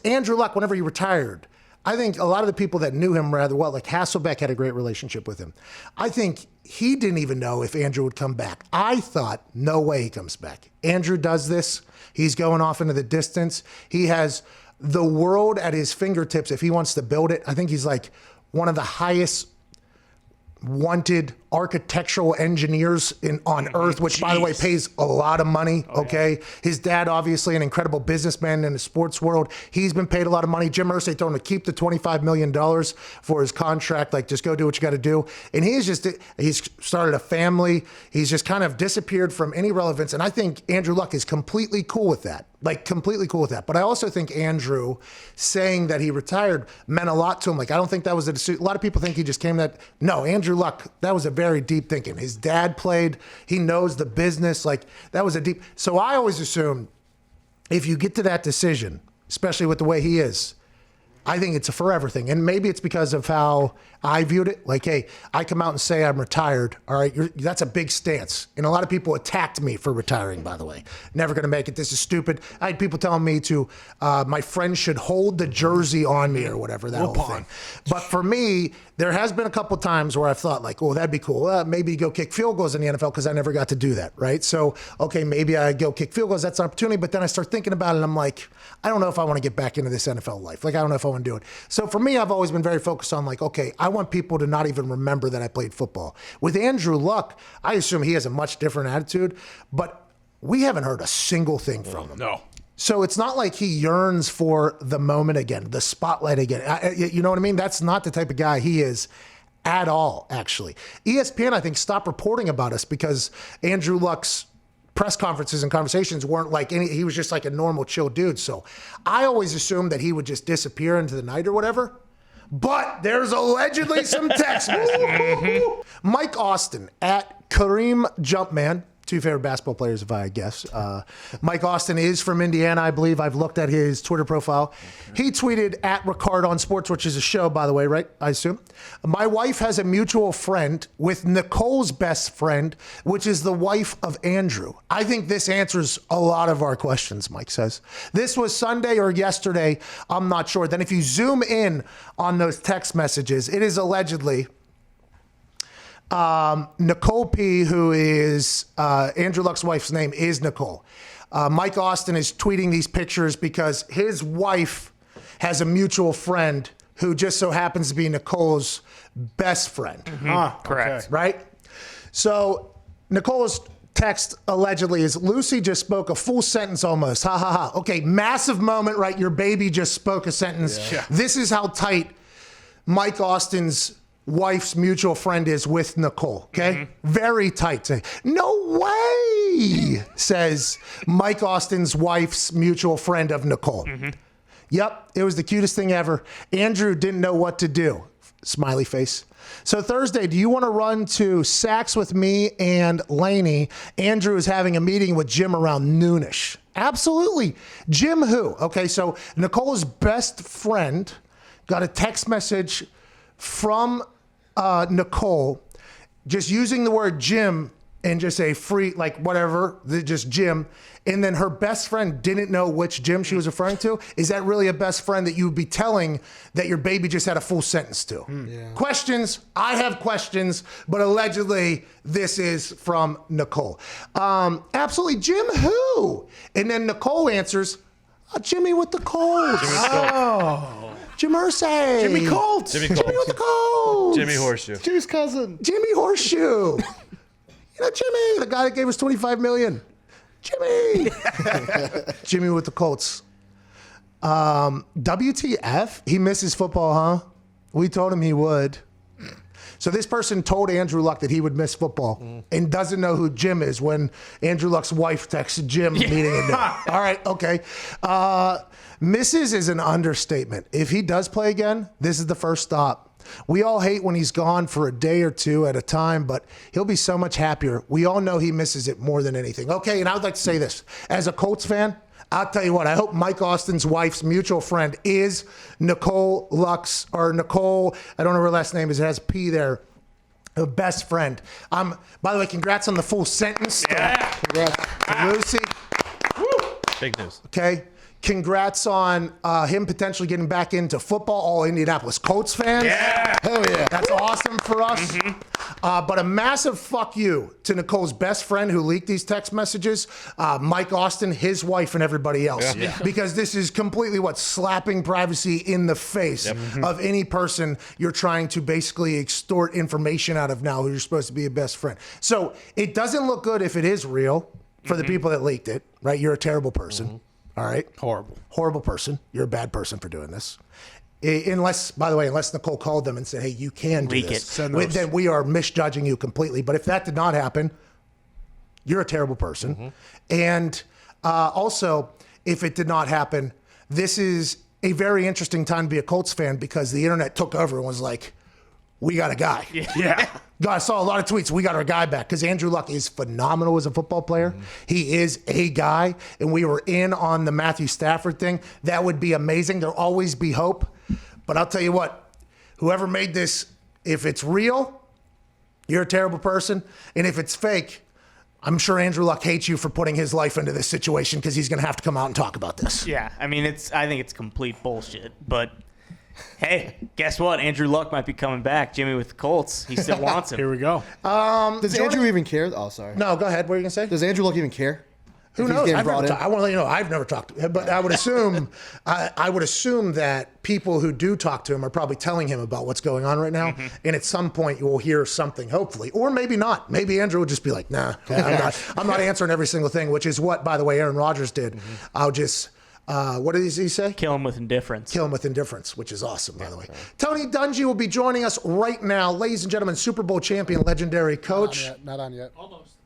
Andrew Luck, whenever he retired, I think a lot of the people that knew him rather well, like Hasselbeck had a great relationship with him. I think he didn't even know if Andrew would come back. I thought, no way he comes back. Andrew does this. He's going off into the distance. He has the world at his fingertips if he wants to build it. I think he's like one of the highest wanted architectural engineers on earth, which by the way pays a lot of money. Okay. His dad, obviously an incredible businessman in the sports world. He's been paid a lot of money. Jim Irsay told him to keep the $25 million for his contract. Like, just go do what you got to do. And he's started a family. He's just kind of disappeared from any relevance. And I think Andrew Luck is completely cool with that. Like, completely cool with that. But I also think Andrew saying that he retired meant a lot to him. Like, I don't think that was a decision. A lot of people think he just came that. No, Andrew Luck, that was a very deep thinking. His dad played. He knows the business. Like, that was a deep. So I always assume if you get to that decision, especially with the way he is, I think it's a forever thing. And maybe it's because of how I viewed it. Like, hey, I come out and say I'm retired. All right, that's a big stance. And a lot of people attacked me for retiring, by the way. Never going to make it. This is stupid. I had people telling me my friends should hold the jersey on me or whatever, that whole thing. But for me, there has been a couple times where I've thought like, oh, that'd be cool. Maybe go kick field goals in the NFL because I never got to do that, right? So, okay, maybe I go kick field goals. That's an opportunity. But then I start thinking about it and I'm like, I don't know if I want to get back into this NFL life. Like, I don't know if I want to do it. So for me, I've always been very focused on like, okay, I want people to not even remember that I played football. With Andrew Luck, I assume he has a much different attitude, but we haven't heard a single thing from him. No. So it's not like he yearns for the moment again, the spotlight again. You know what I mean? That's not the type of guy he is at all, actually. ESPN, I think, stopped reporting about us because Andrew Luck's press conferences and conversations weren't like he was just like a normal, chill dude. So I always assumed that he would just disappear into the night or whatever. But there's allegedly some text. Mike Austin at Kareem Jumpman. Two favorite basketball players, if I guess. Mike Austin is from Indiana, I believe. I've looked at his Twitter profile. Okay. He tweeted at Ricard on Sports, which is a show, by the way, right? I assume. My wife has a mutual friend with Nicole's best friend, which is the wife of Andrew. I think this answers a lot of our questions, Mike says. This was Sunday or yesterday. I'm not sure. Then if you zoom in on those text messages, it is allegedly Nicole P., who is Andrew Luck's wife's name, is Nicole. Mike Austin is tweeting these pictures because his wife has a mutual friend who just so happens to be Nicole's best friend. Mm-hmm. Correct. Okay. Right? So Nicole's text allegedly is, Lucy just spoke a full sentence almost. Ha ha ha. Okay, massive moment, right? Your baby just spoke a sentence. Yeah. This is how tight Mike Austin's wife's mutual friend is with Nicole, okay? Mm-hmm. Very tight. No way, says Mike Austin's wife's mutual friend of Nicole. Mm-hmm. Yep, it was the cutest thing ever. Andrew didn't know what to do. Smiley face. So Thursday, do you want to run to Saks with me and Laney? Andrew is having a meeting with Jim around noonish. Absolutely. Jim who? Okay, so Nicole's best friend got a text message from Nicole, just using the word Jim and just a free, like whatever, just Jim. And then her best friend didn't know which Jim she was referring to. Is that really a best friend that you would be telling that your baby just had a full sentence to? Yeah. Questions. I have questions, but allegedly this is from Nicole. Absolutely. Jim who? And then Nicole answers, Jimmy with the Colts. Jim Irsay. Jimmy Colts. Jimmy with the Colts. Jimmy Horseshoe. Jimmy's cousin. Jimmy Horseshoe. Jimmy, the guy that gave us $25 million. Jimmy. Jimmy with the Colts. WTF? He misses football, huh? We told him he would. So this person told Andrew Luck that he would miss football and doesn't know who Jim is when Andrew Luck's wife texted Jim meeting him. All right, okay. Misses is an understatement. If he does play again, this is the first stop. We all hate when he's gone for a day or two at a time, but he'll be so much happier. We all know he misses it more than anything. Okay, and I would like to say this. As a Colts fan, I'll tell you what, I hope Mike Austin's wife's mutual friend is Nicole Luck's, or Nicole, I don't know her last name is, it has a P there, her best friend. By the way, congrats on the full sentence. Yeah. Congrats to Lucy. Big news. Okay. Congrats on him potentially getting back into football. All Indianapolis Colts fans. Yeah. Hell yeah. That's awesome for us. But a massive fuck you to Nicole's best friend who leaked these text messages, Mike Austin, his wife, and everybody else. Yeah. Because this is completely slapping privacy in the face of any person you're trying to basically extort information out of now who you're supposed to be a best friend. So it doesn't look good if it is real for the people that leaked it, right? You're a terrible person. All right. Horrible person. You're a bad person for doing this. Unless, by the way, unless Nicole called them and said, hey, you can do this, then we are misjudging you completely. But if that did not happen, you're a terrible person. And also, if it did not happen, this is a very interesting time to be a Colts fan because the internet took over and was like, we got a guy. Yeah. I saw a lot of tweets. We got our guy back because Andrew Luck is phenomenal as a football player. He is a guy, and we were in on the Matthew Stafford thing. That would be amazing. There'll always be hope. But I'll tell you what, whoever made this, if it's real, you're a terrible person. And if it's fake, I'm sure Andrew Luck hates you for putting his life into this situation because he's going to have to come out and talk about this. Yeah, I mean, I think it's complete bullshit, but hey, guess what? Andrew Luck might be coming back. Jimmy with the Colts. He still wants him. Here we go. Does Andrew even care? Oh, sorry. No, go ahead. What are you going to say? Does Andrew Luck even care? Who knows? I want to let you know, I've never talked to him, but I would assume, I would assume that people who do talk to him are probably telling him about what's going on right now. And at some point you will hear something, hopefully, or maybe not. Maybe Andrew will just be like, nah, I'm not answering every single thing, which is what, by the way, Aaron Rodgers did. I'll just, what did he say? Kill him with indifference. Kill him with indifference, which is awesome, by the way. Tony Dungy will be joining us right now. Ladies and gentlemen, Super Bowl champion, legendary coach. Not on yet. Almost.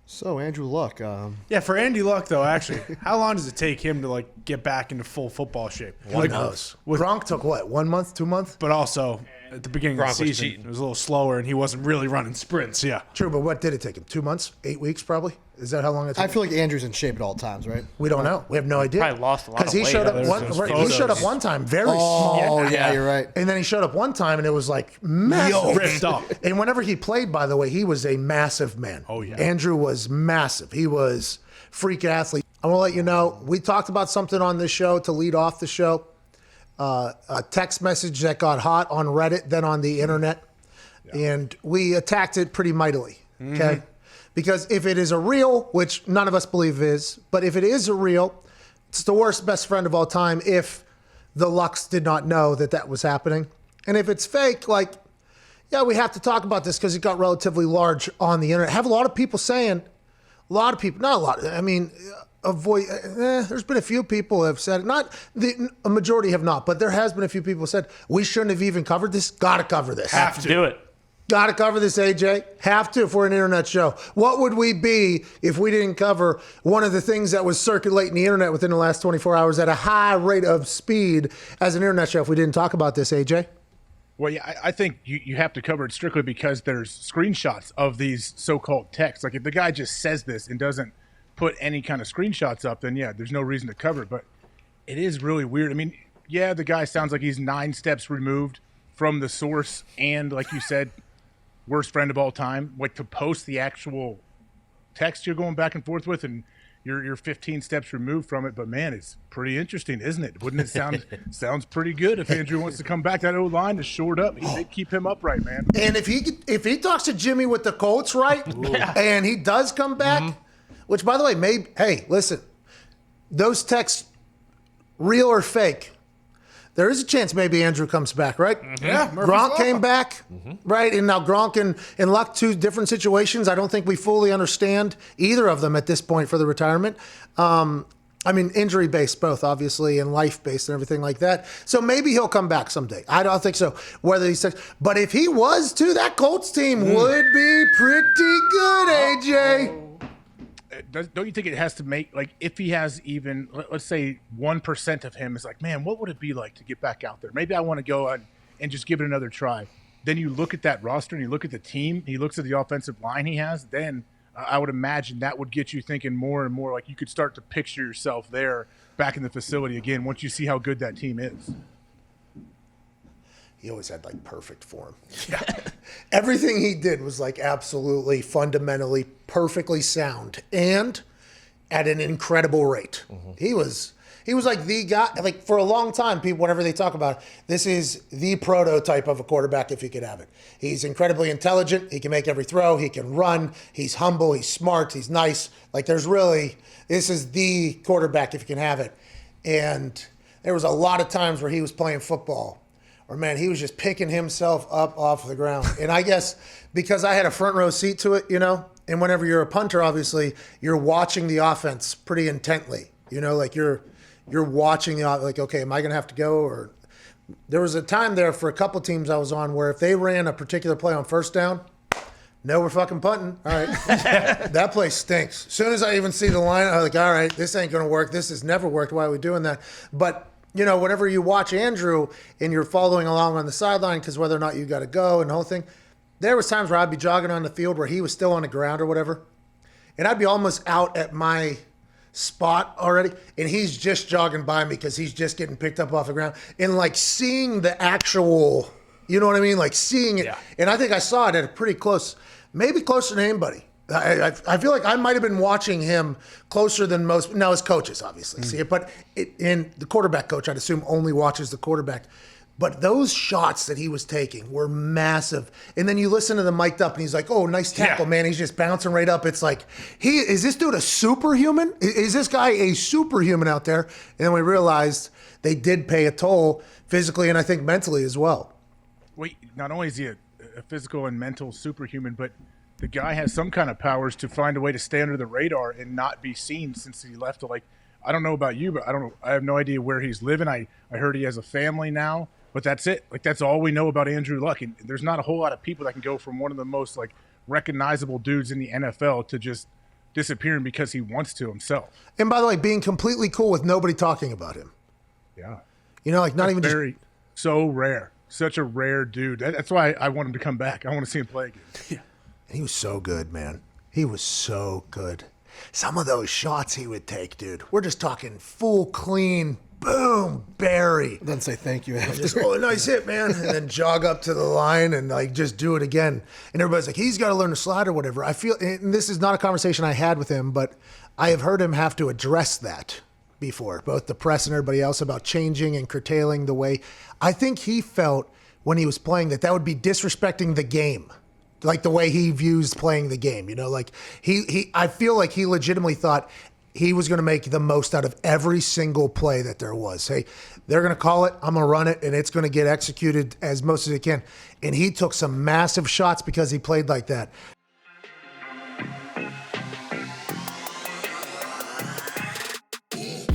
So, Andrew Luck. Yeah, for Andy Luck, though, actually, how long does it take him to, get back into full football shape? Who knows? Gronk took what, 1 month, 2 months? But also, at the beginning of the season, it was a little slower, and he wasn't really running sprints, yeah. True, but what did it take him? 2 months? 8 weeks, probably? Is that how long it took? I feel like Andrew's in shape at all times, right? We don't know. We have no idea. Probably lost a lot of he weight. showed up He showed up one time very small. Oh, yeah, you're right. And then he showed up one time and it was like massive. Ripped up. And whenever he played, by the way, he was a massive man. Oh, yeah. Andrew was massive. He was freak athlete. I want to let you know, we talked about something on this show to lead off the show. A text message that got hot on Reddit, then on the internet. Yeah. And we attacked it pretty mightily. Okay. Because if it is a real, which none of us believe is, but if it is a real, it's the worst best friend of all time if the Lucks did not know that that was happening. And if it's fake, we have to talk about this because it got relatively large on the internet. I have a lot of people saying, not a lot, I mean, there's been a few people who have said it. A majority have not, but there has been a few people who said, we shouldn't have even covered this. Got to cover this. Have to do it. Got to cover this, AJ. Have to if we're an internet show. What would we be if we didn't cover one of the things that was circulating the internet within the last 24 hours at a high rate of speed as an internet show if we didn't talk about this, AJ? Well, yeah, I think you have to cover it strictly because there's screenshots of these so-called texts. Like if the guy just says this and doesn't put any kind of screenshots up, then yeah, there's no reason to cover it. But it is really weird. I mean, yeah, the guy sounds like he's 9 steps removed from the source and, like you said, worst friend of all time. Like to post the actual text you're going back and forth with and you're 15 steps removed from it. But man, it's pretty interesting, isn't it? Wouldn't it sounds pretty good if Andrew wants to come back? That old line is shored up. They'd keep him upright, man. And if he talks to Jimmy with the Colts, right, and he does come back, which by the way, hey, listen, those texts, real or fake, there is a chance maybe Andrew comes back, right? Yeah, Gronk came back, right? And now Gronk and Luck, 2 different situations. I don't think we fully understand either of them at this point for the retirement. I mean, injury-based both, obviously, and life-based and everything like that. So maybe he'll come back someday. I don't think so. Whether he's, but if he was to, that Colts team would be pretty good, AJ. Don't you think it has to make, if he has even, let's say 1% of him is like, man, what would it be like to get back out there? Maybe I want to go and just give it another try. Then you look at that roster and you look at the team, he looks at the offensive line he has, then I would imagine that would get you thinking more and more like you could start to picture yourself there back in the facility again once you see how good that team is. He always had perfect form. Yeah. Everything he did was absolutely fundamentally perfectly sound. And at an incredible rate. He was like the guy, like for a long time, people, whenever they talk about it, this is the prototype of a quarterback if you could have it. He's incredibly intelligent. He can make every throw. He can run. He's humble. He's smart. He's nice. Like this is the quarterback if you can have it. And there was a lot of times where he was playing football or, man, he was just picking himself up off the ground. And I guess because I had a front row seat to it, and whenever you're a punter, obviously, you're watching the offense pretty intently. Like you're watching like, okay, am I going to have to go? Or there was a time there for a couple teams I was on where if they ran a particular play on first down, no, we're fucking punting. All right. That play stinks. As soon as I even see the line, I'm like, all right, this ain't going to work. This has never worked. Why are we doing that? But, whenever you watch Andrew and you're following along on the sideline because whether or not you got to go and the whole thing, there was times where I'd be jogging on the field where he was still on the ground or whatever, and I'd be almost out at my spot already, and he's just jogging by me because he's just getting picked up off the ground, and like seeing the actual, you know what I mean? Like seeing it. Yeah. And I think I saw it at a pretty close, maybe closer than anybody. I feel like I might have been watching him closer than most. Now his coaches obviously see it, but and the quarterback coach, I'd assume, only watches the quarterback. But those shots that he was taking were massive. And then you listen to the mic'd up and he's like, oh, nice tackle, man. He's just bouncing right up. It's like, is this dude a superhuman? Is this guy a superhuman out there? And then we realized they did pay a toll physically and I think mentally as well. Wait, not only is he a physical and mental superhuman, but the guy has some kind of powers to find a way to stay under the radar and not be seen since he left. I don't know about you, but I have no idea where he's living. I heard he has a family now. But that's it. That's all we know about Andrew Luck. And there's not a whole lot of people that can go from one of the most recognizable dudes in the NFL to just disappearing because he wants to himself. And by the way, being completely cool with nobody talking about him. Yeah. Not that's even so rare. Such a rare dude. That's why I want him to come back. I want to see him play again. Yeah. He was so good, man. He was so good. Some of those shots he would take, dude. We're just talking full clean, boom, Barry. Then say thank you after. Just, nice hit, man. And then jog up to the line and just do it again. And everybody's like, he's got to learn to slide or whatever. I feel, and this is not a conversation I had with him, but I have heard him have to address that before, both the press and everybody else, about changing and curtailing the way. I think he felt when he was playing that would be disrespecting the game. Like the way he views playing the game, I feel like he legitimately thought he was going to make the most out of every single play that there was. Hey, they're going to call it, I'm going to run it, and it's going to get executed as most as it can. And he took some massive shots because he played like that.